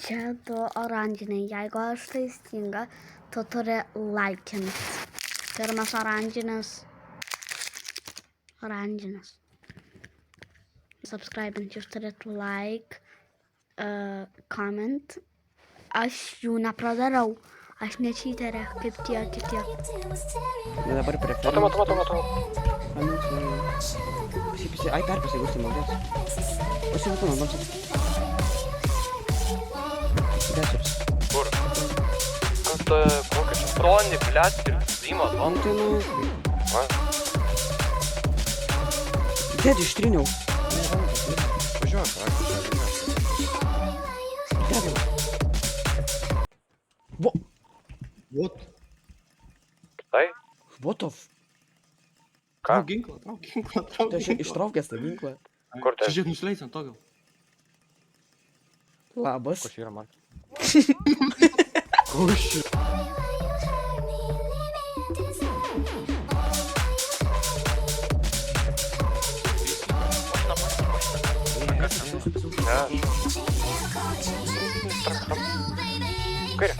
Čia du oranžiniai. Jeigu aš teisinga, tu turi laikinti. Pirmas oranžinis. Subscribint, jūs turėtų like, comment. Aš jų nepradarau. Aš nečyterė, kaip tie kiti. Na dabar preferencijų. Matau. Ai, perpasai, Gustai, maldos. Pasivatu, man balsas. Dešers. Kur? Ant kokio čia broni, blėt, ir įmas, man. Tai nu... Va. Dėdį ištryniau. Važiuok, Dėdį. Vo... What? Tai? What of... Ką? Trauk ginklą. Tu aš ištraukęs tą ginklą. Kur tai? Žiūrėk, nusileis ant to gal. Labas. Kas yra man? Kuši. Ne. Kairė.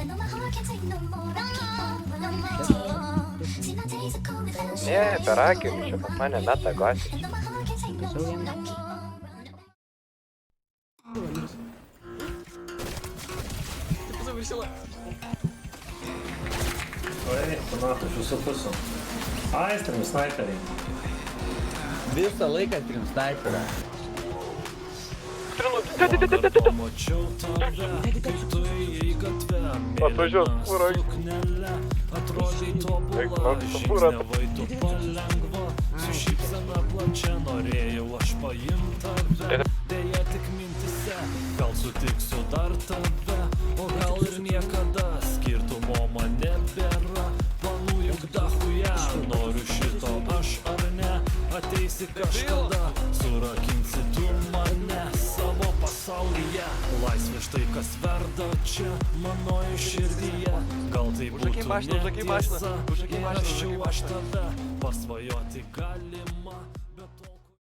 Ne, per akį, čia pas mane meta gasis. Oi, panašu, aš su pusu. Ai, trim snaiperiai. Visą laiką trim snaiperą. Atvažiuos fūra. Eik, man fūra. Su šypsena plačia norėjau aš paimt tave. Deja tik mintise, gal sutiksiu dar tave. O gal ir niekada skirtumo man nebėra. Planų juk dachuja, noriu šito aš ar ne. Ateisi kažkada, surakinsi tu mane savo pasaulyje. Laisvė štai kas verda čia mano širdyje. Gal tai būtų netiesa, įraščiau aš tave, pasvajoti galim.